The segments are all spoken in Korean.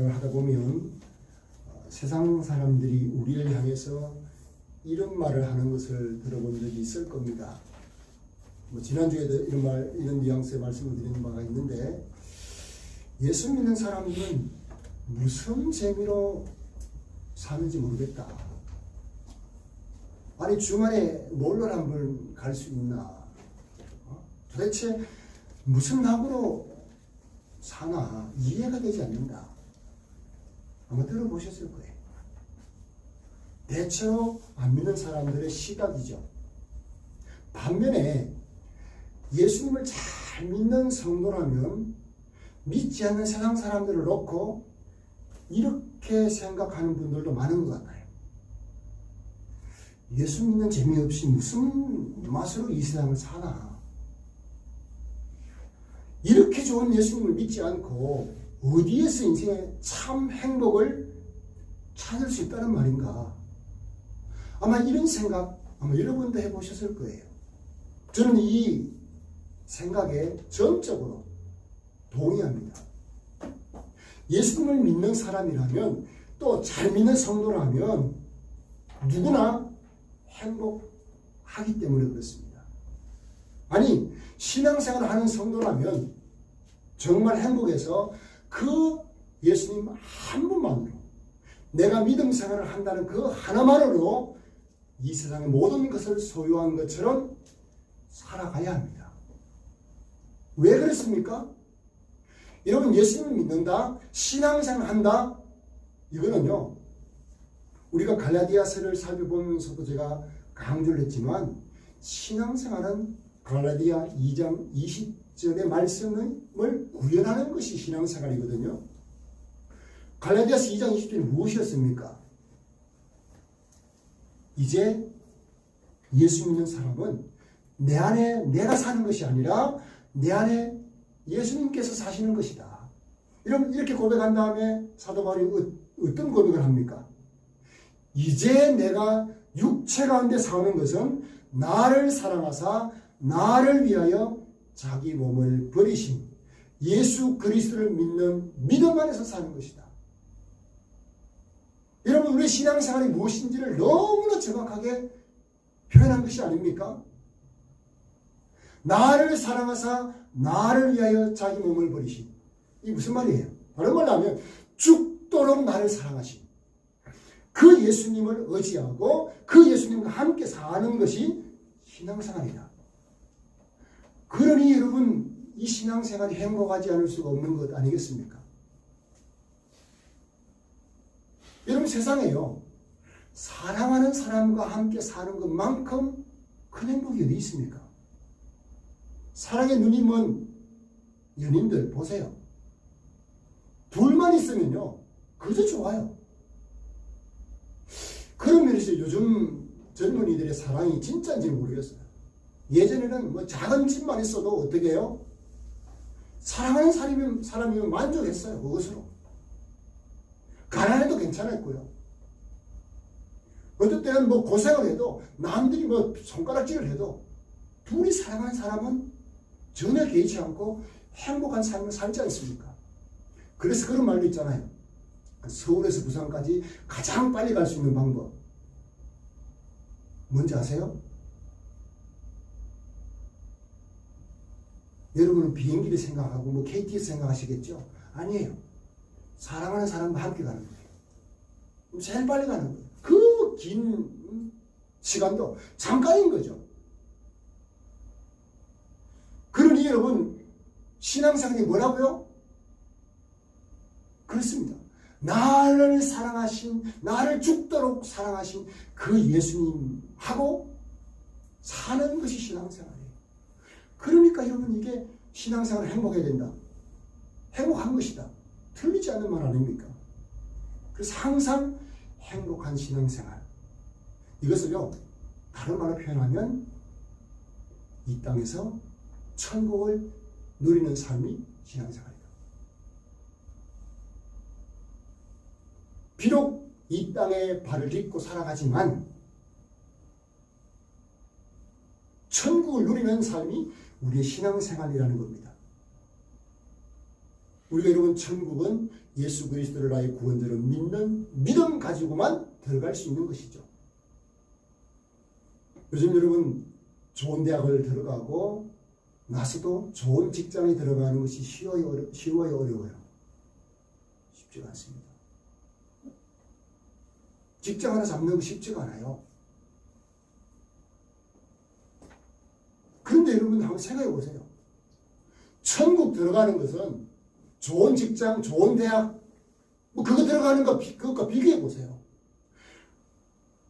신앙생활을 하다 보면 세상 사람들이 우리를 향해서 이런 말을 하는 것을 들어본 적이 있을 겁니다. 지난주에도 이런 뉘앙스의 말씀을 드리는 바가 있는데, 예수 믿는 사람들은 무슨 재미로 사는지 모르겠다. 아니, 주말에 놀러 한번 갈 수 있나? 도대체 무슨 낙으로 사나 이해가 되지 않는다. 아마 들어보셨을 거예요. 대체로 안 믿는 사람들의 시각이죠. 반면에 예수님을 잘 믿는 성도라면 믿지 않는 세상 사람들을 놓고 이렇게 생각하는 분들도 많은 것 같아요. 예수 믿는 재미없이 무슨 맛으로 이 세상을 사나? 이렇게 좋은 예수님을 믿지 않고 어디에서 인생의 참 행복을 찾을 수 있다는 말인가? 아마 이런 생각 여러분도 해보셨을 거예요. 저는 이 생각에 전적으로 동의합니다. 예수님을 믿는 사람이라면, 또 잘 믿는 성도라면 누구나 행복하기 때문에 그렇습니다. 아니, 신앙생활을 하는 성도라면 정말 행복해서 그 예수님 한 분만으로, 내가 믿음 생활을 한다는 그 하나만으로 이 세상의 모든 것을 소유한 것처럼 살아가야 합니다. 왜 그렇습니까? 여러분, 예수님을 믿는다, 신앙생활을 한다, 이거는요, 우리가 갈라디아서를 살펴보면서도 제가 강조를 했지만, 신앙생활은 갈라디아 2장 20절의 말씀을 구현하는 것이 신앙생활이거든요. 갈라디아서 2장 20절이 무엇이었습니까? 이제 예수 믿는 사람은 내 안에 내가 사는 것이 아니라 내 안에 예수님께서 사시는 것이다. 이렇게 고백한 다음에 사도 바울이 어떤 고백을 합니까? 이제 내가 육체 가운데 사는 것은 나를 사랑하사 나를 위하여 자기 몸을 버리신 예수 그리스도를 믿는 믿음 안에서 사는 것이다. 여러분, 우리 신앙생활이 무엇인지를 너무나 정확하게 표현한 것이 아닙니까? 나를 사랑하사 나를 위하여 자기 몸을 버리신, 이게 무슨 말이에요? 다른 말로 하면 죽도록 나를 사랑하신 그 예수님을 의지하고 그 예수님과 함께 사는 것이 신앙생활이다. 그러니 여러분, 이 신앙생활이 행복하지 않을 수가 없는 것 아니겠습니까? 여러분, 세상에요, 사랑하는 사람과 함께 사는 것만큼 큰 행복이 어디 있습니까? 사랑의 눈이 먼 연인들 보세요. 둘만 있으면요, 그저 좋아요. 그런 면에서 요즘 젊은이들의 사랑이 진짜인지 모르겠어요. 예전에는 작은 집만 있어도 어떻게 해요? 사랑하는 사람이면 만족했어요. 그것으로. 가난해도 괜찮았고요. 어떨 때는 고생을 해도, 남들이 손가락질을 해도 둘이 사랑하는 사람은 전혀 개의치 않고 행복한 삶을 살지 않습니까? 그래서 그런 말도 있잖아요. 서울에서 부산까지 가장 빨리 갈 수 있는 방법 뭔지 아세요? 여러분은 비행기를 생각하고 KTX 생각하시겠죠? 아니에요. 사랑하는 사람과 함께 가는 거예요. 제일 빨리 가는 거예요. 그 긴 시간도 잠깐인 거죠. 그러니 여러분, 신앙생활이 뭐라고요? 그렇습니다. 나를 사랑하신, 나를 죽도록 사랑하신 그 예수님하고 사는 것이 신앙생활이에요. 그러니까 여러분, 이게 신앙생활을 행복해야 된다. 행복한 것이다. 틀리지 않는 말 아닙니까? 그래서 항상 행복한 신앙생활. 이것을요, 다른 말로 표현하면 이 땅에서 천국을 누리는 삶이 신앙생활이다. 비록 이 땅에 발을 딛고 살아가지만 천국을 누리는 삶이 우리의 신앙생활이라는 겁니다. 우리가 여러분 천국은 예수 그리스도를 나의 구원자로 믿는 믿음 가지고만 들어갈 수 있는 것이죠. 요즘 여러분 좋은 대학을 들어가고 나서도 좋은 직장에 들어가는 것이 쉬워요, 어려워요? 쉽지가 않습니다. 직장 하나 잡는 거 쉽지가 않아요. 그런데 여러분 한번 생각해 보세요. 천국 들어가는 것은 좋은 직장, 좋은 대학, 뭐 그거 들어가는 거 그것과 비교해 보세요.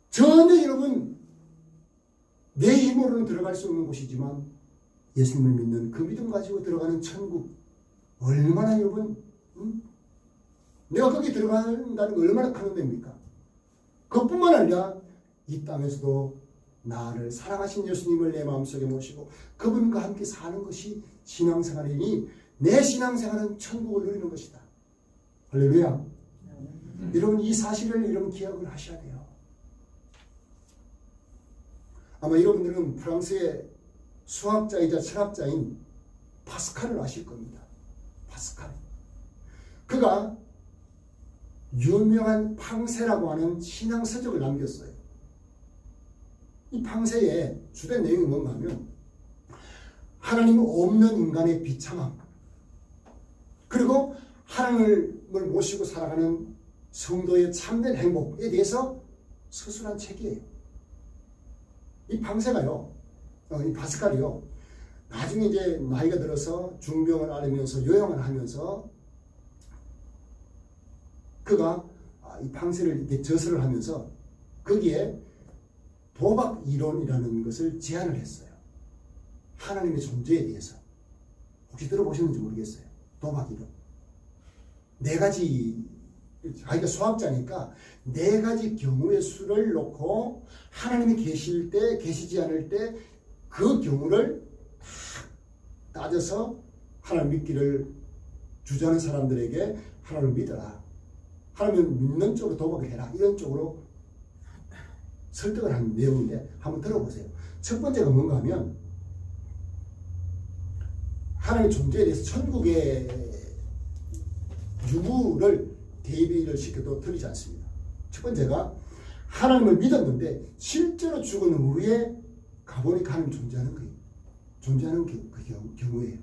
전혀 여러분 내 힘으로는 들어갈 수 없는 곳이지만 예수님을 믿는 그 믿음 가지고 들어가는 천국 얼마나 여러분 내가 거기 들어간다는 거 얼마나 큰 은혜입니까? 그것뿐만 아니라 이 땅에서도 나를 사랑하신 예수님을 내 마음속에 모시고 그분과 함께 사는 것이 신앙생활이니 내 신앙생활은 천국을 누리는 것이다. 할렐루야. 여러분 이 사실을 여러분 기억을 하셔야 돼요. 아마 여러분들은 프랑스의 수학자이자 철학자인 파스칼을 아실 겁니다. 파스칼. 그가 유명한 팡세라고 하는 신앙 서적을 남겼어요. 이 팡세의 주된 내용이 뭔가 하면 하나님 없는 인간의 비참함, 그리고 하나님을 모시고 살아가는 성도의 참된 행복에 대해서 서술한 책이에요. 이 팡세가요, 이 파스칼이요, 나중에 이제 나이가 들어서 중병을 앓으면서 요양을 하면서 그가 이 팡세를 이렇게 저서를 하면서 거기에 도박 이론이라는 것을 제안을 했어요. 하나님의 존재에 대해서. 혹시 들어보셨는지 모르겠어요. 도박 이론. 네 가지, 자기가 수학자니까 네 가지 경우의 수를 놓고 하나님이 계실 때, 계시지 않을 때 그 경우를 다 따져서 하나님 믿기를 주저하는 사람들에게 하나님을 믿어라. 하나님을 믿는 쪽으로 도박을 해라. 이런 쪽으로 설득을 한 내용인데 한번 들어보세요. 첫 번째가 뭔가 하면 하나님의 존재에 대해서 천국의 유무를 대비를 시켜도 틀리지 않습니다. 첫 번째가 하나님을 믿었는데 실제로 죽은 후에 가보니까 하나님 존재하는 거예요. 존재하는 그 경우예요.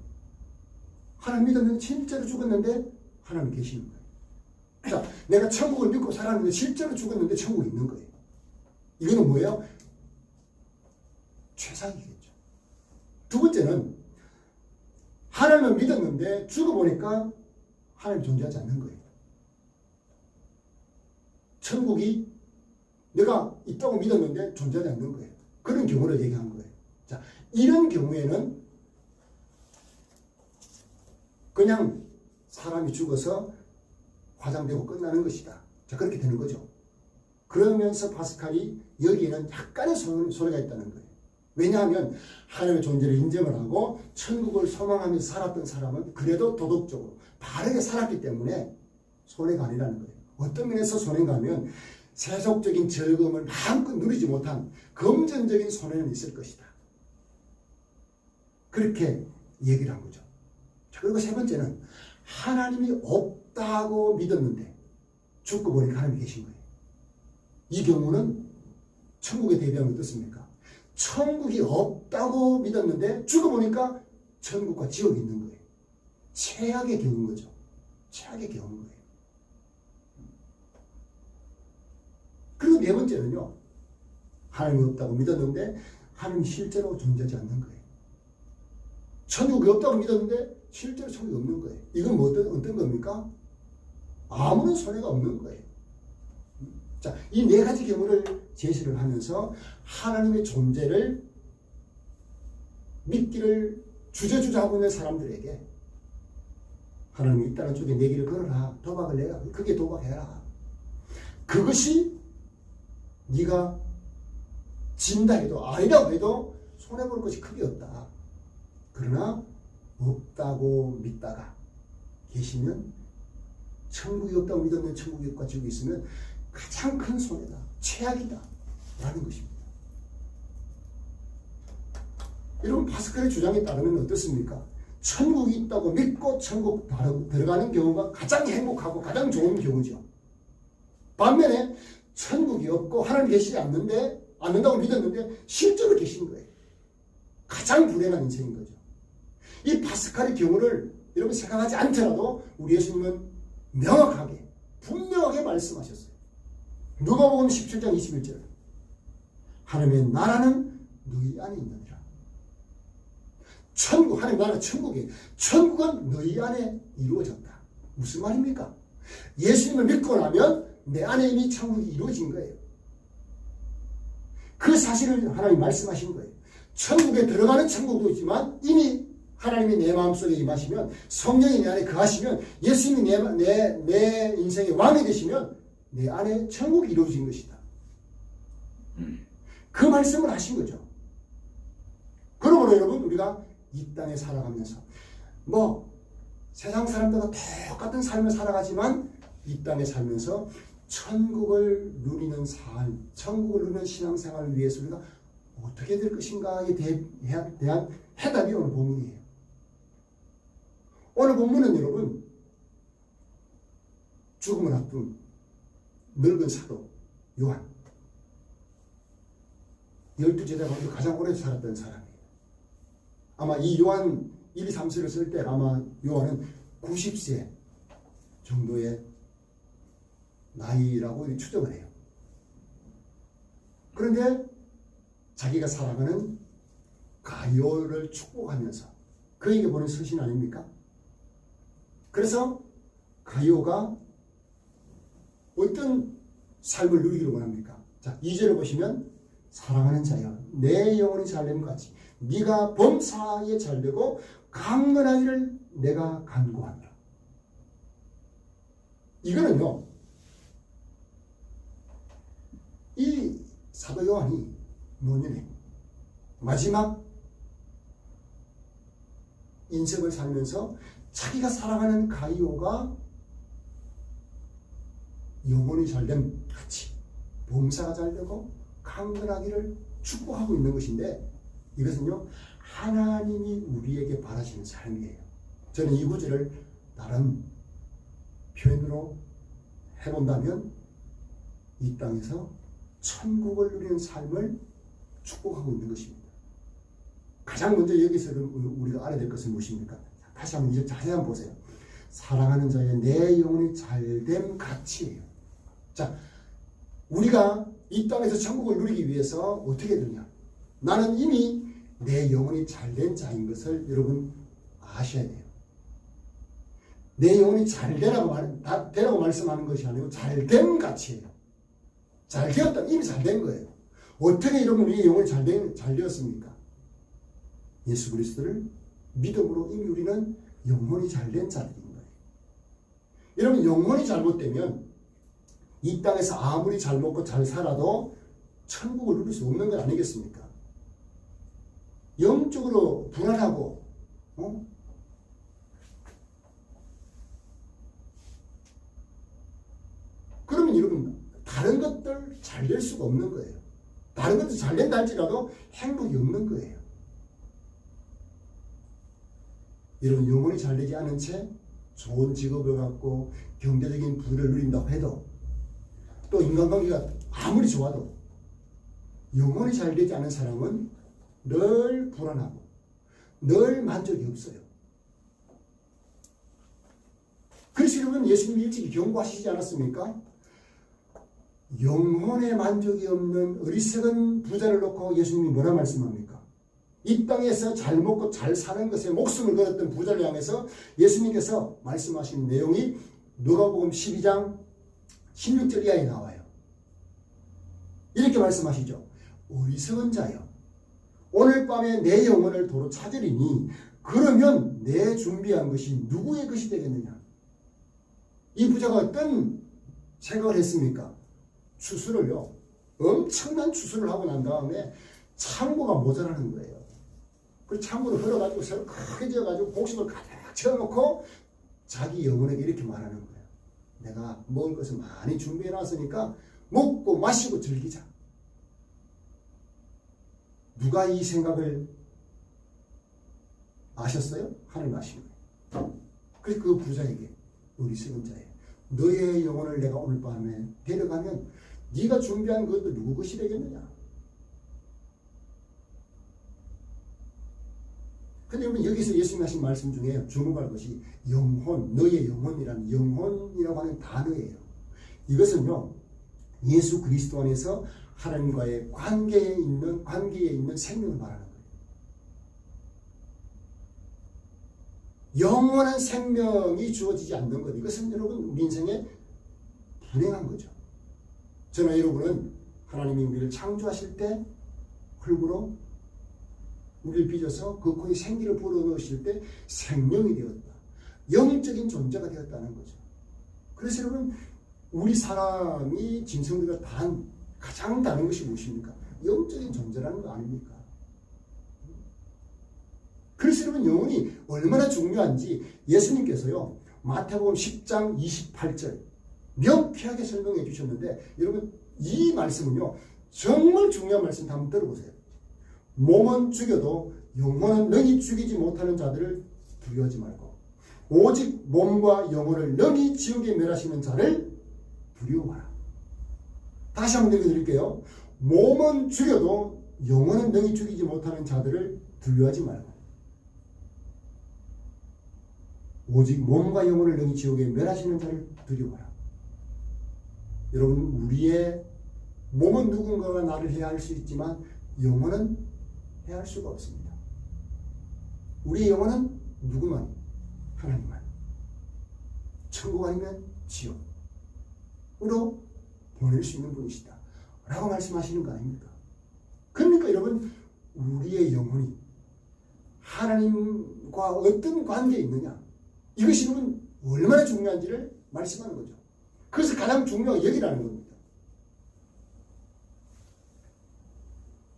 하나님 믿었는데 실제로 죽었는데 하나님 계시는 거예요. 자, 내가 천국을 믿고 살았는데 실제로 죽었는데 천국에 있는 거예요. 이거는 뭐예요? 최상이겠죠. 두 번째는 하나님을 믿었는데 죽어보니까 하나님 존재하지 않는 거예요. 천국이 내가 있다고 믿었는데 존재하지 않는 거예요. 그런 경우를 얘기한 거예요. 자, 이런 경우에는 그냥 사람이 죽어서 화장되고 끝나는 것이다. 자, 그렇게 되는 거죠. 그러면서 파스칼이 여기에는 약간의 소리가 있다는 거예요. 왜냐하면 하나님의 존재를 인정을 하고 천국을 소망하면서 살았던 사람은 그래도 도덕적으로 바르게 살았기 때문에 손해가 아니라는 거예요. 어떤 면에서 손해가 하면 세속적인 즐거움을 마음껏 누리지 못한 금전적인 손해는 있을 것이다. 그렇게 얘기를 한 거죠. 자, 그리고 세 번째는 하나님이 없다고 믿었는데 죽고 보니까 하나님이 계신 거예요. 이 경우는 천국에 대비하면 어떻습니까? 천국이 없다고 믿었는데 죽어보니까 천국과 지옥이 있는 거예요. 최악의 경우인 거죠. 최악의 경우인 거예요. 그리고 네 번째는요, 하나님이 없다고 믿었는데 하나님이 실제로 존재하지 않는 거예요. 천국이 없다고 믿었는데 실제로 천국이 없는 거예요. 이건 뭐 어떤 겁니까? 아무런 손해가 없는 거예요. 자, 이 네 가지 경우를 제시를 하면서 하나님의 존재를 믿기를 주저하고 있는 사람들에게 하나님이 있다는 쪽에 내 길을 걸어라. 도박을 해라. 그게 도박해라. 그것이 네가 진다 해도 아니라고 해도 손해볼 것이 크게 없다. 그러나 없다고 믿다가 계시면 천국이 없다고 믿었는데 천국이 지옥이 있으면 가장 큰 손해다. 최악이다. 라는 것입니다. 여러분 파스칼의 주장에 따르면 어떻습니까? 천국이 있다고 믿고 천국 들어가는 경우가 가장 행복하고 가장 좋은 경우죠. 반면에 천국이 없고 하나님 계시지 않는다고 믿었는데 실제로 계신 거예요. 가장 불행한 인생인 거죠. 이 파스칼의 경우를 여러분 생각하지 않더라도 우리 예수님은 명확하게 분명하게 말씀하셨어요. 누가복음 17장 21절 하나님의 나라는 너희 안에 있느니라. 천국, 하나님 나라 천국이 천국은 너희 안에 이루어졌다. 무슨 말입니까? 예수님을 믿고 나면 내 안에 이미 천국이 이루어진 거예요. 그 사실을 하나님 말씀하신 거예요. 천국에 들어가는 천국도 있지만 이미 하나님이 내 마음속에 임하시면 성령이 내 안에 거하시면 예수님이 내 인생의 왕이 되시면 내 안에 천국이 이루어진 것이다. 그 말씀을 하신 거죠. 그러므로 여러분 우리가 이 땅에 살아가면서 세상 사람들과 똑같은 삶을 살아가지만 이 땅에 살면서 천국을 누리는 삶, 천국을 누리는 신앙생활을 위해서 우리가 어떻게 될 것인가에 대한 해답이 오늘 본문이에요. 오늘 본문은 여러분 죽음을 앞둔 늙은 사도 요한 12제자 가운데 가장 오래 살았던 사람이에요. 아마 이 요한 1, 2, 3세를 쓸 때 아마 요한은 90세 정도의 나이라고 추정을 해요. 그런데 자기가 사랑하는 가룟을 축복하면서 그에게 보낸 서신 아닙니까? 그래서 가룟가 어떤 삶을 누리기를 원합니까? 자, 2절을 보시면 사랑하는 자여 내 영혼이 잘됨 같이 네가 범사에 잘되고 강건하기를 내가 간구하노라. 이거는요, 이 사도 요한이 노년에 마지막 인생을 살면서 자기가 사랑하는 가룟가 영혼이 잘됨 같이 범사가 잘되고 강건하기를 축복하고 있는 것인데 이것은요 하나님이 우리에게 바라시는 삶이에요. 저는 이 구절을 나름 표현으로 해본다면 이 땅에서 천국을 누리는 삶을 축복하고 있는 것입니다. 가장 먼저 여기서 우리가 알아야 될 것은 무엇입니까? 다시 한번 이제 자세히 한번 보세요. 사랑하는 자의 내 영혼이 잘됨 같이예요. 자, 우리가 이 땅에서 천국을 누리기 위해서 어떻게 되냐? 나는 이미 내 영혼이 잘된 자인 것을 여러분 아셔야 돼요. 내 영혼이 되라고 말씀하는 것이 아니고 잘됨 같이예요. 잘 되었다. 이미 잘된 거예요. 어떻게 여러분 우리의 영혼이 잘 되었습니까? 예수 그리스도를 믿음으로 이미 우리는 영혼이 잘된 자들인 거예요. 여러분 영혼이 잘못되면 이 땅에서 아무리 잘 먹고 잘 살아도 천국을 누릴 수 없는 것 아니겠습니까? 영적으로 불안하고 그러면 여러분 다른 것들 잘 될 수가 없는 거예요. 다른 것도 잘 된다 할지라도 행복이 없는 거예요. 여러분 영혼이 잘 되지 않은 채 좋은 직업을 갖고 경제적인 부를 누린다고 해도 또 인간관계가 아무리 좋아도 영혼이 잘 되지 않은 사람은 늘 불안하고 늘 만족이 없어요. 그래서 여러분 예수님이 일찍이 경고하시지 않았습니까? 영혼의 만족이 없는 어리석은 부자를 놓고 예수님이 뭐라 말씀합니까? 이 땅에서 잘 먹고 잘 사는 것에 목숨을 걸었던 부자를 향해서 예수님께서 말씀하신 내용이 누가복음 12장 16절 이하에 나와요. 이렇게 말씀하시죠. 어리석은 자여 오늘 밤에 내 영혼을 도로 찾으리니 그러면 내 준비한 것이 누구의 것이 되겠느냐? 이 부자가 어떤 생각을 했습니까? 추수를요 엄청난 추수를 하고 난 다음에 창고가 모자라는 거예요. 그 창고를 흘러가지고 새로 크게 지어가지고 곡식을 가득 채워놓고 자기 영혼에게 이렇게 말하는 거예요. 내가 먹을 것을 많이 준비해놨으니까 먹고 마시고 즐기자. 누가 이 생각을 아셨어요? 하나님 아시는 거예요. 그래서 그 부자에게 어리석은 자예요. 너의 영혼을 내가 오늘 밤에 데려가면 네가 준비한 것도 누구 것이 되겠느냐? 근데 여러분 여기서 예수님 하신 말씀 중에 주목할 것이 영혼, 너의 영혼이라는 영혼이라고 하는 단어예요. 이것은요 예수 그리스도 안에서 하나님과의 관계에 있는 생명을 말하는 거예요. 영원한 생명이 주어지지 않는 것, 이것은 여러분 우리 인생에 불행한 거죠. 저는 여러분은 하나님이 우리를 창조하실 때 흙으로 우리를 빚어서 그 코에 생기를 불어넣으실 때 생명이 되었다. 영적인 존재가 되었다는 거죠. 그래서 여러분 우리 사람이 짐승들과 가장 다른 것이 무엇입니까? 영적인 존재라는 거 아닙니까? 그래서 여러분 영혼이 얼마나 중요한지 예수님께서요 마태복음 10장 28절 명쾌하게 설명해 주셨는데 여러분 이 말씀은요 정말 중요한 말씀 한번 들어보세요. 몸은 죽여도 영혼은 능히 죽이지 못하는 자들을 두려워하지 말고 오직 몸과 영혼을 능히 지옥에 멸하시는 자를 두려워하라. 다시 한번 읽어드릴게요. 몸은 죽여도 영혼은 능히 죽이지 못하는 자들을 두려워하지 말고 오직 몸과 영혼을 능히 지옥에 멸하시는 자를 두려워하라. 여러분 우리의 몸은 누군가가 나를 해할 수 있지만 영혼은 해할 수가 없습니다. 우리의 영혼은 누구만? 하나님만. 천국 아니면 지옥으로 보낼 수 있는 분이시다 라고 말씀하시는 거 아닙니까? 그러니까 여러분 우리의 영혼이 하나님과 어떤 관계에 있느냐, 이것이 여러분 얼마나 중요한지를 말씀하는 거죠. 그래서 가장 중요한 얘기라는 겁니다.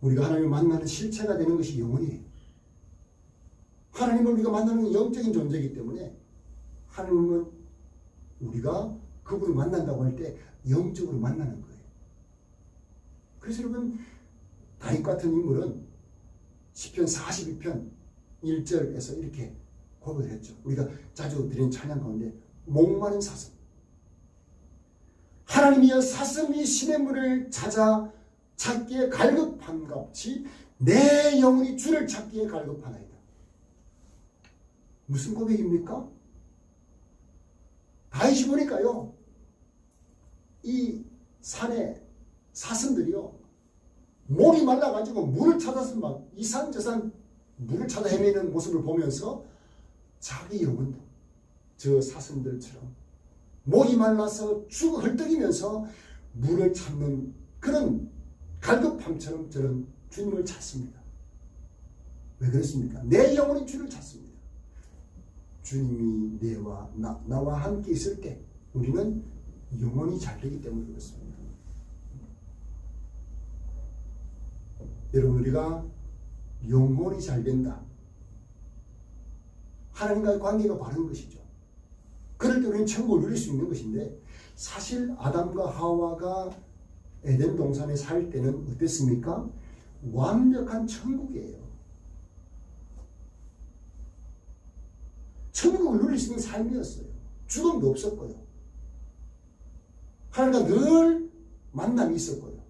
우리가 하나님을 만나는 실체가 되는 것이 영혼이에요. 하나님을 우리가 만나는 영적인 존재이기 때문에 하나님은 우리가 그분을 만난다고 할 때 영적으로 만나는 거예요. 그래서 여러분 다윗 같은 인물은 시편 42편 1절에서 이렇게 고백을 했죠. 우리가 자주 드리는 찬양 가운데 목마른 사슴, 하나님이여 사슴이 시냇물을 찾기에 갈급한 같이 내 영혼이 주를 찾기에 갈급하나이다. 무슨 고백입니까? 다윗이 보니까요 이 산에 사슴들이요 목이 말라가지고 물을 찾아서 막 이 산 저 산 물을 찾아 헤매는 모습을 보면서 자기 영혼도 저 사슴들처럼 목이 말라서 헐떡이면서 물을 찾는 그런 갈급함처럼 저는 주님을 찾습니다. 왜 그렇습니까? 내 영혼이 주를 찾습니다. 주님이 나와 함께 있을 때 우리는 영혼이 잘 되기 때문에 그렇습니다. 여러분 우리가 영혼이 잘 된다. 하나님과의 관계가 바른 것이죠. 그럴 때 우리는 천국을 누릴 수 있는 것인데 사실 아담과 하와가 에덴 동산에 살 때는 어땠습니까? 완벽한 천국이에요. 천국을 누릴 수 있는 삶이었어요. 죽음도 없었고요. 하나님과 늘 만남이 있었고요.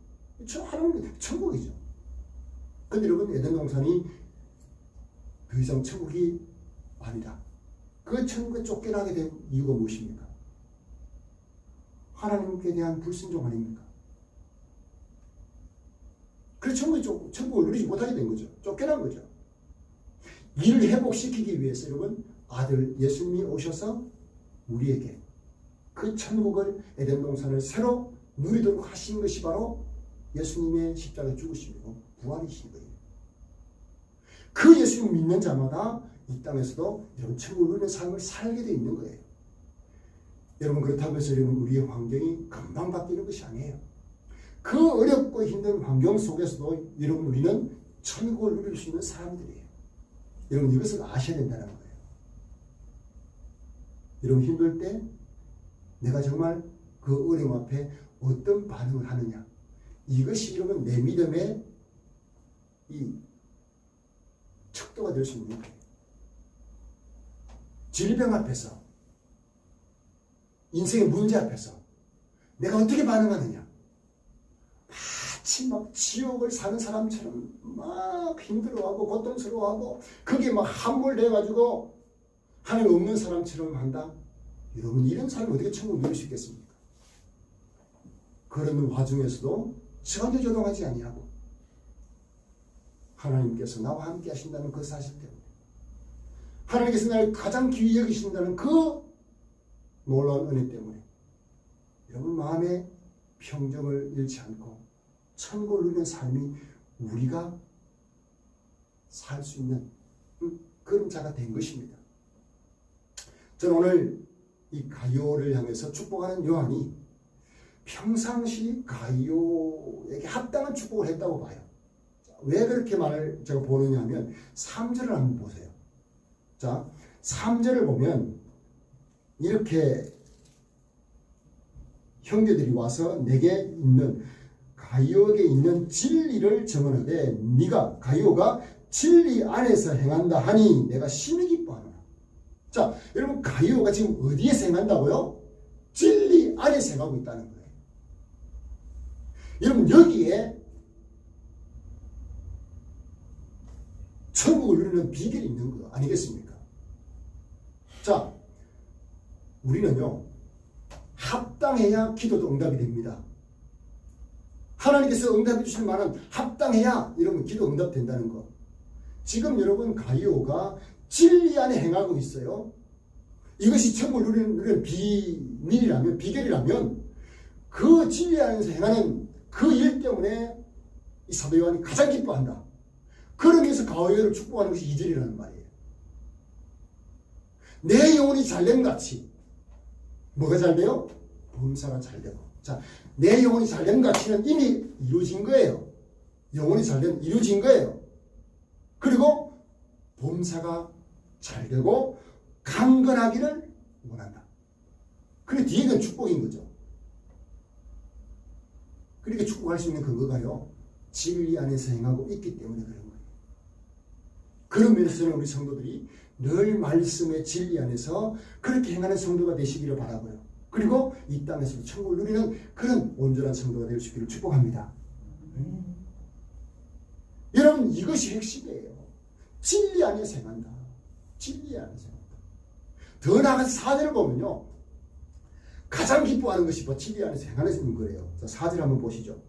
하나님 천국이죠. 근데 여러분 에덴 동산이 더 이상 천국이 아니다. 그 천국에 쫓겨나게 된 이유가 무엇입니까? 하나님께 대한 불순종 아닙니까? 그래서 천국을 누리지 못하게 된 거죠. 쫓겨난 거죠. 이를 회복시키기 위해서 여러분 아들 예수님이 오셔서 우리에게 그 천국을 에덴 동산을 새로 누리도록 하신 것이 바로 예수님의 십자가 죽으심이고 부활이신 거예요. 그 예수님 믿는 자마다 이 땅에서도 이런 천국을 누리는 삶을 살게 되어 있는 거예요. 여러분 그렇다고 해서 여러분 우리의 환경이 금방 바뀌는 것이 아니에요. 그 어렵고 힘든 환경 속에서도 여러분 우리는 천국을 누릴 수 있는 사람들이에요. 여러분 이것을 아셔야 된다는 거예요. 여러분 힘들 때 내가 정말 그 어려움 앞에 어떤 반응을 하느냐, 이것이 여러분 내 믿음의 이 척도가 될 수 있는 거예요. 질병 앞에서, 인생의 문제 앞에서 내가 어떻게 반응하느냐? 마치 막 지옥을 사는 사람처럼 막 힘들어하고 고통스러워하고 거기에 막 함몰돼가지고 하나님 없는 사람처럼 한다? 여러분, 이런 사람이 어떻게 천국을 누릴 수 있겠습니까? 그런 와중에서도 저한테 조동하지 아니하고 하나님께서 나와 함께 하신다는 그 사실 때문에, 하나님께서 나를 가장 귀히 여기신다는 그 놀라운 은혜 때문에 여러분 마음에 평정을 잃지 않고 천국을 누리는 삶이 우리가 살 수 있는 그런 자가 된 것입니다. 저는 오늘 이 가이오를 향해서 축복하는 요한이 평상시 가이오에게 합당한 축복을 했다고 봐요. 왜 그렇게 말을 제가 보느냐 하면 3절을 한번 보세요. 자, 3절을 보면 이렇게 형제들이 와서 내게 있는 가이오에게 있는 진리를 증언하되 네가 가이오가 진리 안에서 행한다 하니 내가 심히 기뻐하노라. 자, 여러분, 가이오가 지금 어디에서 행한다고요? 진리 안에서 행하고 있다는 거예요. 여러분, 여기에 천국을 누리는 비결이 있는 거 아니겠습니까? 자, 우리는요, 합당해야 기도도 응답이 됩니다. 하나님께서 응답해 주실 만한 합당해야 이러면 기도 응답된다는 거. 지금 여러분, 가이오가 진리 안에 행하고 있어요. 이것이 천국을 누리는 비밀이라면, 비결이라면 그 진리 안에서 행하는 그 일 때문에 이 사도 요한이 가장 기뻐한다. 그러면서 가이오를 축복하는 것이 2절이라는 말이에요. 내 영혼이 잘된 같이. 뭐가 잘 돼요? 범사가 잘 되고. 자, 내 영혼이 잘된 가치는 이미 이루어진 거예요. 영혼이 잘된 이루어진 거예요. 그리고 범사가 잘 되고 강건하기를 원한다. 그게 뒤에는 축복인 거죠. 그렇게 축복할 수 있는 근거가요, 진리 안에서 행하고 있기 때문에 그런 거예요. 그런 면에서는 우리 성도들이 늘 말씀의 진리 안에서 그렇게 행하는 성도가 되시기를 바라고요. 그리고 이 땅에서도 천국을 누리는 그런 온전한 성도가 될 수 있기를 축복합니다. 여러분, 이것이 핵심이에요. 진리 안에서 행한다. 진리 안에서 행한다. 더 나아가서 4절을 보면요, 가장 기뻐하는 것이 진리 안에서 행하는 거예요. 자, 4절 한번 보시죠.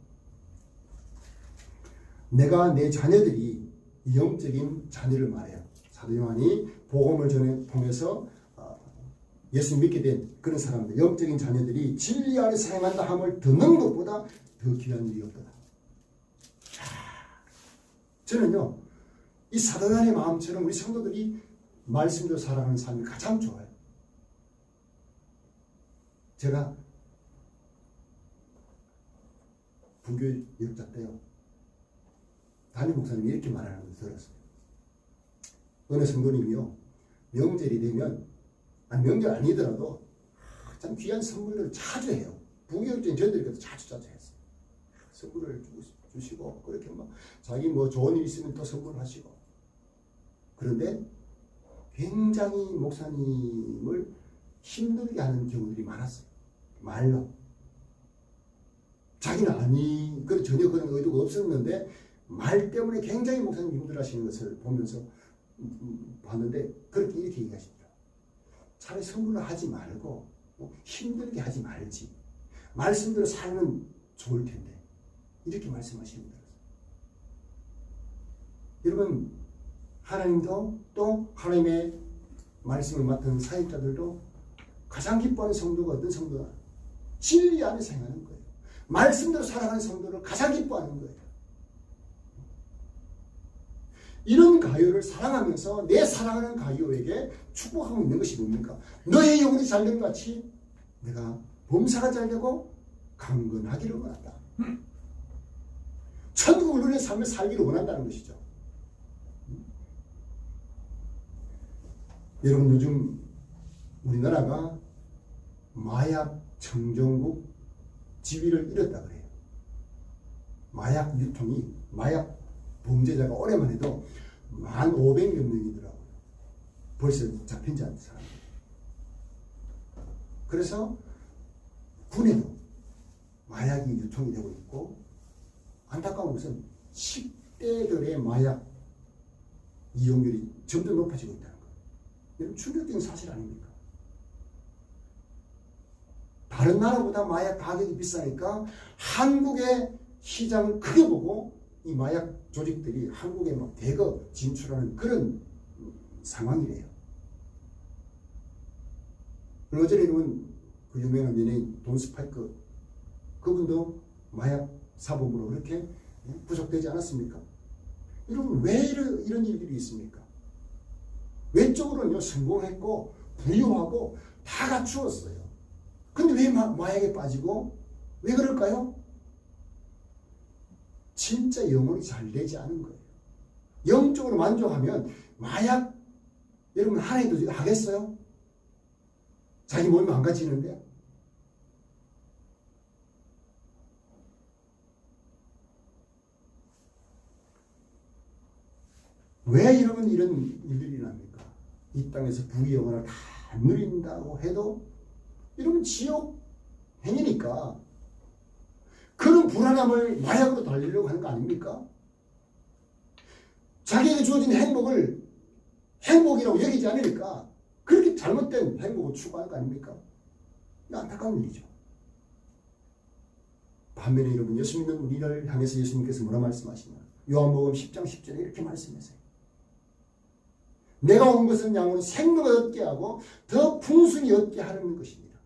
내가 내 자녀들이 영적인 자녀를 말해요. 사도 요한이 복음을 통해서 예수 믿게 된 그런 사람들, 영적인 자녀들이 진리 안에서 행한다 함을 듣는 것보다 더 귀한 일이 없다. 저는요, 이 사도 요한의 마음처럼 우리 성도들이 말씀대로 살아가는 삶이 가장 좋아요. 제가 부교 역자 때요, 담임 목사님이 이렇게 말하는 걸 들었어요. 어느 성도님이요, 명절이 되면, 아니 명절 아니더라도 참 귀한 선물을 자주 해요. 부교역자인 저희들께도 자주 했어요. 선물을 주시고, 그렇게 막 자기 뭐 좋은 일 있으면 또 선물하시고. 그런데 굉장히 목사님을 힘들게 하는 경우들이 많았어요. 말로. 자기는 전혀 그런 의도가 없었는데 말 때문에 굉장히 목사님 힘들어하시는 것을 보면서 봤는데, 그렇게 이렇게 얘기하십니다. 차라리 선물을 하지 말고 힘들게 하지 말지. 말씀대로 살면 좋을 텐데. 이렇게 말씀하시는 거예요. 여러분, 하나님도 또 하나님의 말씀을 맡은 사역자들도 가장 기뻐하는 성도가 어떤 성도가? 진리 안에서 행하는 거예요. 말씀대로 살아가는 성도를 가장 기뻐하는 거예요. 이런 가이오를 사랑하면서 내 사랑하는 가이오에게 축복하고 있는 것이 뭡니까? 너의 영혼이 잘된 같이 내가 범사가 잘되고 강건하기를 원한다. 천국을 누리는 삶을 살기를 원한다는 것이죠. 여러분, 요즘 우리나라가 마약 청정국 지위를 잃었다 그래요. 마약 유통이, 마약 범죄자가 올해만 해도 1,500여 명이더라고요. 벌써 잡힌 자 사람. 그래서 군에도 마약이 유통이 되고 있고, 안타까운 것은 10대들의 마약 이용률이 점점 높아지고 있다는 거예요. 이런 충격적인 사실 아닙니까? 다른 나라보다 마약 가격이 비싸니까 한국의 시장을 크게 보고 이 마약 조직들이 한국에 막 대거 진출하는 그런 상황이래요. 얼마 전에 이런 그 유명한 연예인 돈 스파이크, 그분도 마약 사범으로 그렇게 구속되지 않았습니까? 여러분, 왜 이런 일들이 있습니까? 외적으로는요, 성공했고 부유하고 다 갖추었어요. 근데 왜 마약에 빠지고, 왜 그럴까요? 진짜 영혼이 잘 되지 않은 거예요. 영적으로 만족하면 마약, 여러분 하나 해도 하겠어요? 자기 몸이 망가지는데. 왜 여러분 이런 일들이 납니까? 이 땅에서 부귀 영화를 다 누린다고 해도 여러분 지옥 행위니까 그런 불안함을 마약으로 달리려고 하는 거 아닙니까? 자기에게 주어진 행복을 행복이라고 여기지 않으니까 그렇게 잘못된 행복을 추구하는 거 아닙니까? 안타까운 일이죠. 반면에 여러분, 예수 믿는 우리를 향해서 예수님께서 뭐라 말씀하시냐? 요한복음 10장 10절에 이렇게 말씀하세요. 내가 온 것은 양으로 생명을 얻게 하고 더 풍성히 얻게 하려는 것입니다.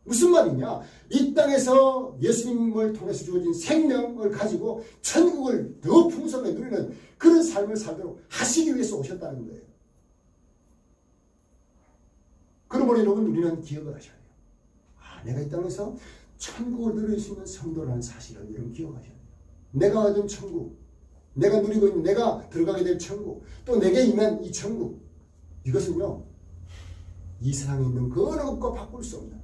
무슨 말이냐? 이 땅에서 예수님을 통해서 주어진 생명을 가지고 천국을 더 풍성하게 누리는 그런 삶을 살도록 하시기 위해서 오셨다는 거예요. 그러므로 여러분, 우리는 기억을 하셔야 돼요. 내가 이 땅에서 천국을 누릴 수 있는 성도라는 사실을 여러분 기억하셔야 돼요. 내가 얻은 천국, 내가 누리고 있는, 내가 들어가게 될 천국, 또 내게 임한 이 천국, 이것은요, 이 세상에 있는 그 어느 것과 바꿀 수 없는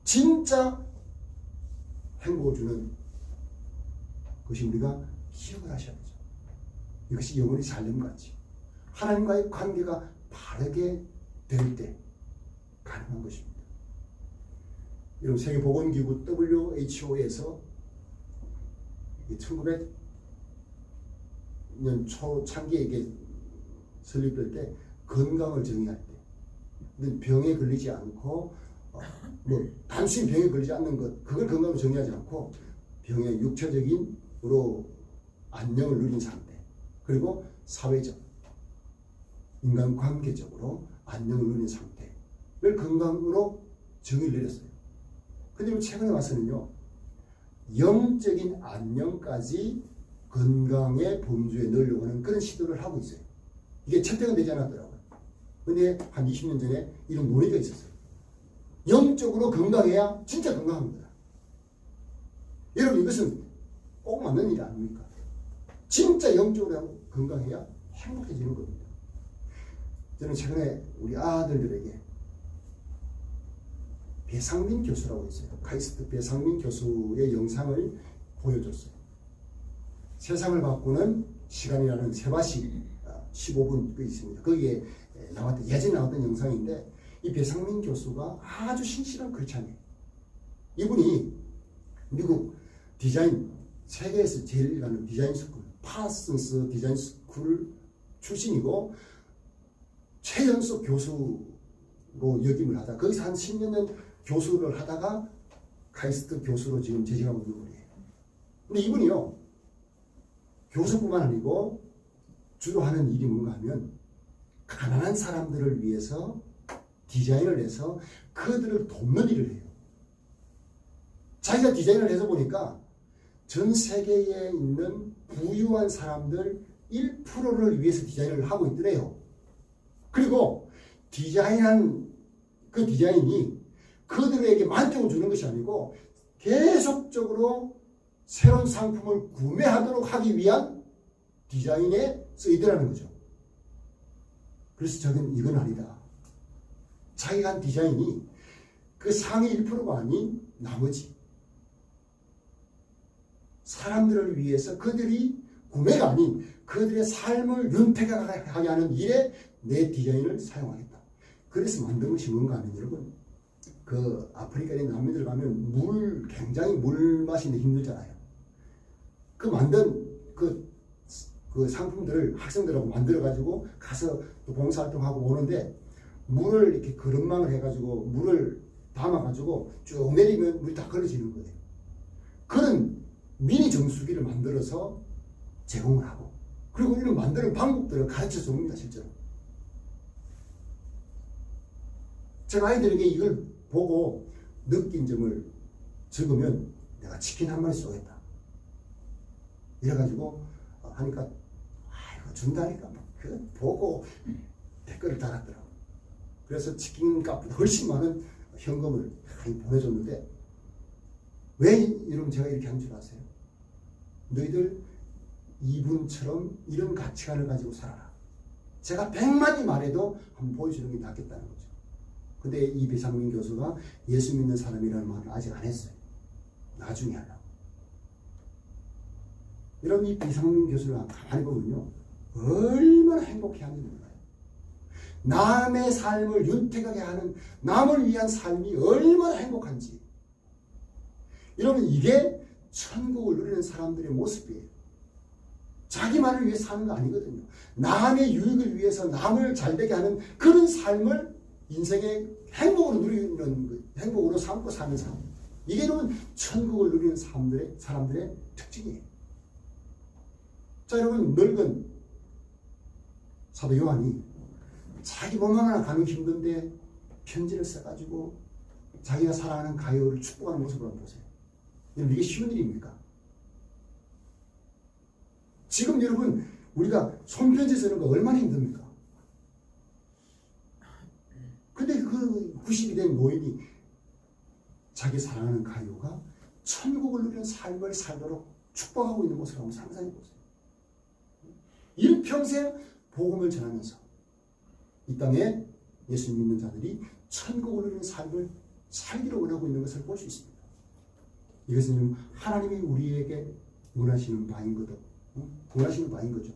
진짜 행복을 주는 것이 우리가 기억을 하셔야 되죠. 이것이 영혼이 살는 것이지, 하나님과의 관계가 바르게 될 때 가능한 것입니다. 여러분, 세계보건기구 WHO에서 1900년 초창기에 설립될 때 건강을 정의할 때, 병에 걸리지 않고 단순히 병에 걸리지 않는 것, 그걸 건강으로 정의하지 않고 병의 육체적인으로 안녕을 누린 상태, 그리고 사회적, 인간관계적으로 안녕을 누린 상태를 건강으로 정의를 내렸어요. 근데 최근에 와서는요, 영적인 안녕까지 건강의 범주에 넣으려고 하는 그런 시도를 하고 있어요. 이게 채택은 되지 않았더라고요. 근데 한 20년 전에 이런 논의가 있었어요. 영적으로 건강해야 진짜 건강한 거다. 여러분, 이것은 꼭 맞는 일 아닙니까? 진짜 영적으로 건강해야 행복해지는 겁니다. 저는 최근에 우리 아들들에게 배상민 교수라고 있어요. 카이스트 배상민 교수의 영상을 보여줬어요. 세상을 바꾸는 시간이라는 세바시 15분 있습니다. 거기에 예전에 나왔던 영상인데, 이 배상민 교수가 아주 신실한 크리스찬이에요. 이분이 미국 디자인, 세계에서 제일 가는 디자인 스쿨, 파슨스 디자인 스쿨 출신이고, 최연소 교수로 역임을 하다 거기서 한 10년 전 교수를 하다가 카이스트 교수로 지금 재직하고 있는 분이에요. 근데 이분이요, 교수뿐만 아니고 주로 하는 일이 뭔가 하면 가난한 사람들을 위해서 디자인을 해서 그들을 돕는 일을 해요. 자기가 디자인을 해서 보니까 전 세계에 있는 부유한 사람들 1%를 위해서 디자인을 하고 있더래요. 그리고 디자인한 그 디자인이 그들에게 만족을 주는 것이 아니고 계속적으로 새로운 상품을 구매하도록 하기 위한 디자인에 쓰이더라는 거죠. 그래서 저는 이건 아니다. 자기가 한 디자인이 그 상위 1%가 아닌 나머지 사람들을 위해서 그들이 구매가 아닌 그들의 삶을 윤택하게 하는 일에 내 디자인을 사용하겠다. 그래서 만든 것이 뭔가 하면 여러분, 그 아프리카의 남미들 가면 굉장히 물 마시는 데 힘들잖아요. 그 만든 그 상품들을 학생들하고 만들어가지고 가서 또 봉사활동하고 오는데, 물을 이렇게 그릇망을 해가지고 물을 담아가지고 쭉 내리면 물이 다 걸어지는 거예요. 그런 미니 정수기를 만들어서 제공을 하고, 그리고 이런 만드는 방법들을 가르쳐 줍니다, 실제로. 제가 아이들에게 이걸 보고 느낀 점을 적으면 내가 치킨 한 마리 쏘겠다. 이래가지고 하니까, 아이고, 준다니까. 막 그 보고 댓글을 달았더라고. 그래서 치킨 값보다 훨씬 많은 현금을 보내줬는데, 왜 여러분 제가 이렇게 한 줄 아세요? 너희들 이분처럼 이런 가치관을 가지고 살아라. 제가 100마디 말해도 한번 보여주는 게 낫겠다는 거죠. 근데 이 배상민 교수가 예수 믿는 사람이라는 말을 아직 안 했어요. 나중에 하려고. 여러분, 이 배상민 교수를 가만히 보면요, 얼마나 행복해하는지 몰라요. 남의 삶을 윤택하게 하는, 남을 위한 삶이 얼마나 행복한지. 여러분, 이게 천국을 누리는 사람들의 모습이에요. 자기만을 위해 사는 거 아니거든요. 남의 유익을 위해서 남을 잘되게 하는 그런 삶을 인생의 행복으로 누리는, 행복으로 삼고 사는 삶. 이게 여러분 천국을 누리는 사람들의 특징이에요. 자, 여러분, 늙은 사도 요한이 자기 몸 하나 가는 힘든데 편지를 써가지고 자기가 사랑하는 가요를 축복하는 모습을 한번 보세요. 여러분, 이게 쉬운 일입니까? 지금 여러분, 우리가 손편지 쓰는 거 얼마나 힘듭니까? 근데 그 90이 된 노인이 자기 사랑하는 가요가 천국을 누리는 삶을 살도록 축복하고 있는 모습을 한번 상상해 보세요. 일평생 복음을 전하면서 이 땅에 예수 믿는 자들이 천국을 누리는 삶을 살기를 원하고 있는 것을 볼 수 있습니다. 이것은 하나님이 우리에게 원하시는 바인 거죠. 원하시는 바인 거죠.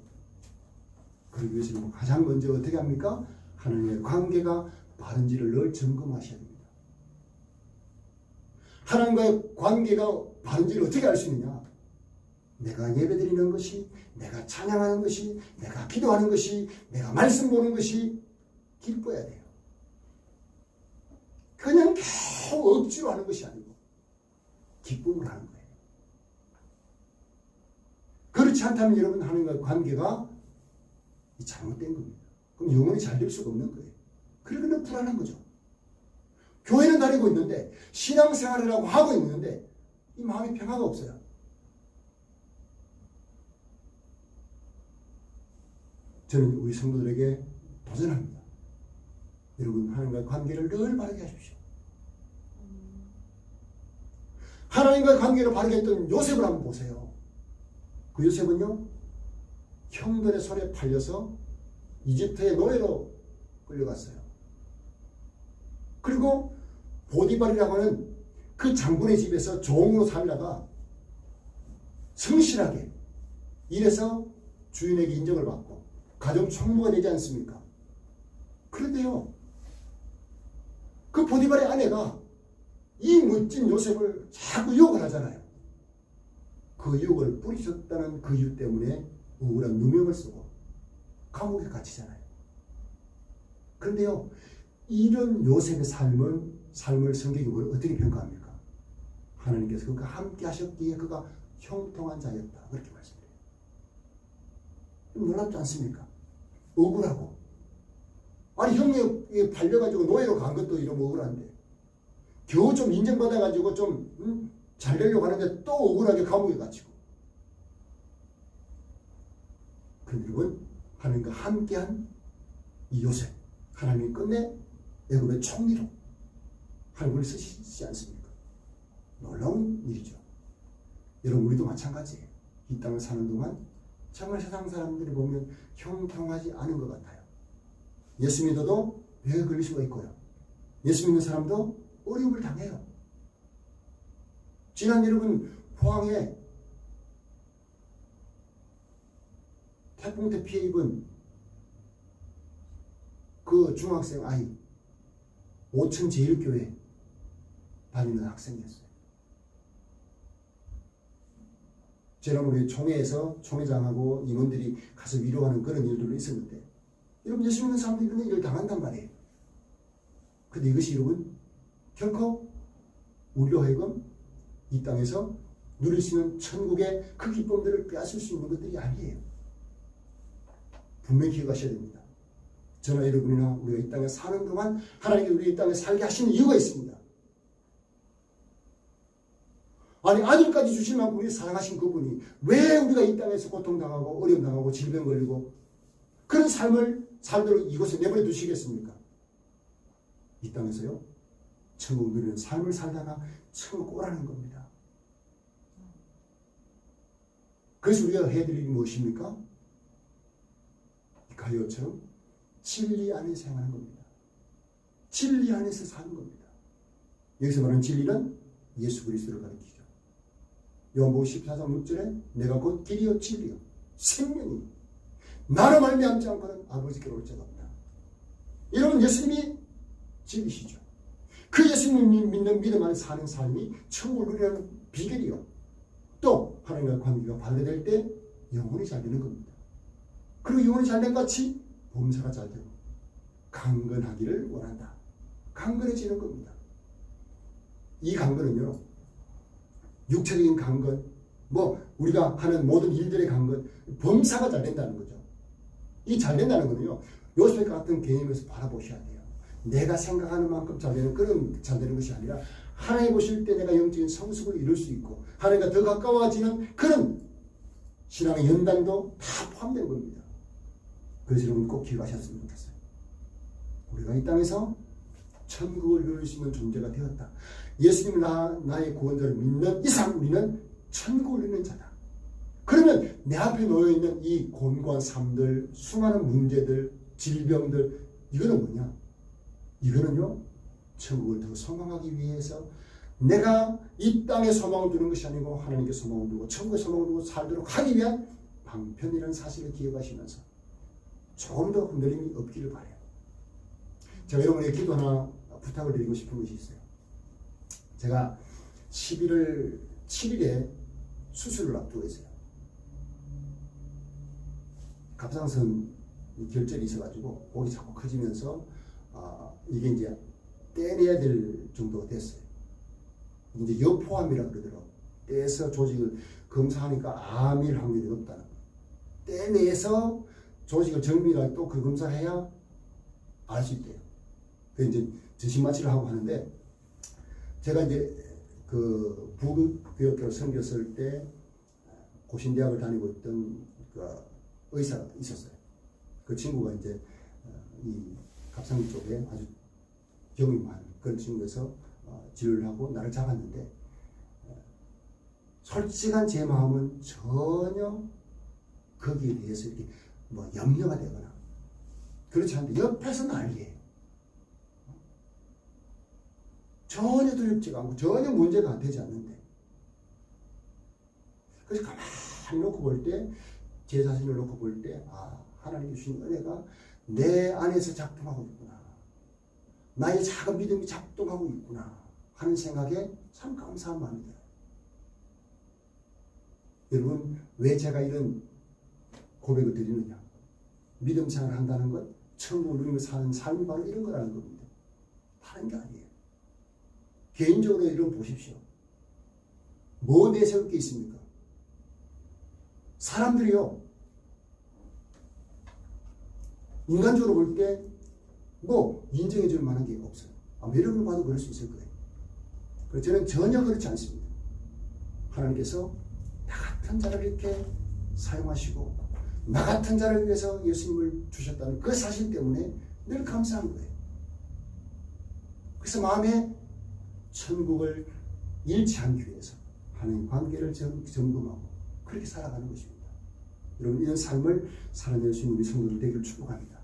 그러기 위해서는 가장 먼저 어떻게 합니까? 하나님의 관계가 바른지를 늘 점검하셔야 됩니다. 하나님과의 관계가 바른지를 어떻게 알 수 있느냐? 내가 예배드리는 것이, 내가 찬양하는 것이, 내가 기도하는 것이, 내가 말씀 보는 것이 기뻐야 돼요. 그냥 겨우 억지로 하는 것이 아니고 기쁨으로 하는 거예요. 그렇지 않다면 여러분, 하나님과의 관계가 잘못된 겁니다. 그럼 영원히 잘 될 수가 없는 거예요. 그러면 불안한 거죠. 교회는 다니고 있는데, 신앙생활을 하고 있는데 이 마음이 평화가 없어요. 저는 우리 성도들에게 도전합니다. 여러분, 하나님과의 관계를 늘 바르게 하십시오. 하나님과의 관계를 바르게 했던 요셉을 한번 보세요. 그 요셉은요, 형들의 손에 팔려서 이집트의 노예로 끌려갔어요. 그리고 보디발이라고 하는 그 장군의 집에서 종으로 살다가 성실하게 일해서 주인에게 인정을 받고 가정 총무가 되지 않습니까? 그런데요, 그 보디발의 아내가 이 멋진 요셉을 자꾸 유혹을 하잖아요. 그 유혹을 뿌리쳤다는 그 이유 때문에 억울한 누명을 쓰고 감옥에 갇히잖아요. 그런데요, 이런 요셉의 삶을 성경이 어떻게 평가합니까? 하나님께서 그가 함께 하셨기에 그가 형통한 자였다, 그렇게 말씀해요. 놀랍지 않습니까? 억울하고, 아니 형에 팔려가지고 노예로 간 것도 이러면 억울한데, 겨우 좀 인정받아가지고 좀 잘 되려고 하는데 또 억울하게 감옥에 갇히고. 그런데 여러분, 하나님과 함께한 이 요셉, 하나님이 끝내 애굽의 총리로 하나님을 쓰시지 않습니까? 놀라운 일이죠. 여러분, 우리도 마찬가지예요. 이 땅을 사는 동안 정말 세상 사람들이 보면 형통하지 않은 것 같아요. 예수 믿어도 병에 걸릴 수가 있고요. 예수 믿는 사람도 어려움을 당해요. 지난 여러분, 포항에 태풍 때 피해 입은 그 중학생 아이, 오천 제일교회 다니는 학생이었어요. 저는 우리 총회에서 총회장하고 임원들이 가서 위로하는 그런 일들도 있었는데, 여러분 예수 믿는 사람들이 이런 일을 당한단 말이에요. 근데 이것이 여러분 결코 우리로 하여금 이 땅에서 누릴 수 있는 천국의 그 기쁨들을 빼앗을 수 있는 것들이 아니에요. 분명히 기억하셔야 됩니다. 저나 여러분이나 우리가 이 땅에 사는 동안 하나님께 우리 이 땅에 살게 하시는 이유가 있습니다. 아니 아들까지 주실 만큼 우리 사랑하신 그분이 왜 우리가 이 땅에서 고통당하고 어려움당하고 질병 걸리고 그런 삶을 살도록 이곳에 내버려 두시겠습니까? 이 땅에서요 천국 누리는 삶을 살다가 천국 오라는 겁니다. 그래서 우리가 해야 될 일이 무엇입니까? 가요처럼 진리 안에 생활하는 겁니다. 진리 안에서 사는 겁니다. 여기서 말하는 진리는 예수 그리스도를 가리키죠. 요한복음 14장 6절에 내가 곧 길이요 진리요 생명이 나로 말미암지 않고는 아버지께로 올 자가 없다. 여러분 예수님이 진리시죠. 그 예수님이 믿는 믿음 안에 사는 삶이 천국을 누리는 비결이요. 또 하나님과 관계가 발견될 때 영혼이 잘 되는 겁니다. 그리고 영혼이 잘 된 같이 범사가 잘 되고 강건하기를 원한다. 강건해지는 겁니다. 이 강건은요 육체적인 강건, 우리가 하는 모든 일들의 강건, 범사가 잘 된다는 거죠. 이 잘 된다는 거는요 요셉 같은 개념에서 바라보셔야 돼요. 내가 생각하는 만큼 잘 되는 그런 잘 되는 것이 아니라 하나님 보실 때 내가 영적인 성숙을 이룰 수 있고 하나님과 더 가까워지는 그런 신앙의 연단도 다 포함된 겁니다. 그래서 여러분 꼭 기억하셨으면 좋겠어요. 우리가 이 땅에서 천국을 누릴 수 있는 존재가 되었다. 예수님을 나의 구원자를 믿는 이상 우리는 천국을 누리는 자다. 그러면 내 앞에 놓여있는 이 곤고한 삶들, 수많은 문제들, 질병들, 이거는 뭐냐? 이거는요 천국을 더 소망하기 위해서 내가 이 땅에 소망을 두는 것이 아니고 하나님께 소망을 두고 천국에 소망을 두고 살도록 하기 위한 방편이라는 사실을 기억하시면서 조금 더 흔들림이 없기를 바라요. 제가 여러분에게 기도 하나 부탁을 드리고 싶은 것이 있어요. 제가 11월 7일에 수술을 앞두고 있어요. 갑상선 결절이 있어가지고 목이 자꾸 커지면서 이게 이제 떼내야 될 정도가 됐어요. 이제 여포암이라고 그러더라고요. 떼서 조직을 검사하니까 암일 확률이 높다는 거예요. 떼내서 조직을 정밀하게 또 그 검사를 해야 알 수 있대요. 그 이제 전신마취를 하고 하는데 제가 이제 그 부교육교로 섬겼을 때 고신대학을 다니고 있던 그 의사가 있었어요. 그 친구가 이제 이 갑상기 쪽에 아주 경험한 그런 친구에서 진료를 하고 나를 잡았는데 솔직한 제 마음은 전혀 거기에 대해서 이렇게 염려가 되거나 그렇지 않은데 옆에서 난리예요. 전혀 두렵지가 않고 전혀 문제가 되지 않는데 그래서 가만히 놓고 볼 때 제 자신을 놓고 볼 때 하나님 주신 은혜가 내 안에서 작동하고 있구나. 나의 작은 믿음이 작동하고 있구나 하는 생각에 참 감사한 마음이 들어요. 여러분 왜 제가 이런 고백을 드리느냐. 믿음 생활을 한다는 것 천국을 누리며 사는 삶이 바로 이런 거라는 겁니다. 다른 게 아니에요. 개인적으로 이런 보십시오. 뭐 내세울 게 있습니까? 사람들이요 인간적으로 볼 때 인정해 줄 만한 게 없어요. 여러분을 봐도 그럴 수 있을 거예요. 그래서 저는 전혀 그렇지 않습니다. 하나님께서 나 같은 자를 이렇게 사용하시고 나 같은 자를 위해서 예수님을 주셨다는 그 사실 때문에 늘 감사한 거예요. 그래서 마음에 천국을 잃지 않기 위해서 하나님 관계를 점검하고 그렇게 살아가는 것입니다. 여러분 이런 삶을 살아낼 수 있는 우리 성도들 되기를 축복합니다.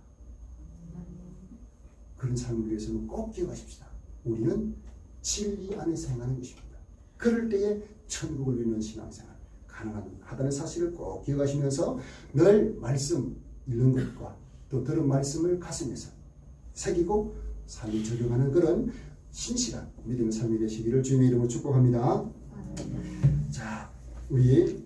그런 삶을 위해서는 꼭 기억하십시다. 우리는 진리 안에 생활하는 것입니다. 그럴 때에 천국을 누리는 신앙생활 가능하다는 사실을 꼭 기억하시면서 늘 말씀 읽는 것과 또 들은 말씀을 가슴에서 새기고 삶을 적용하는 그런 신실한 믿음의 삶이 되시기를 주님의 이름으로 축복합니다. 자, 우리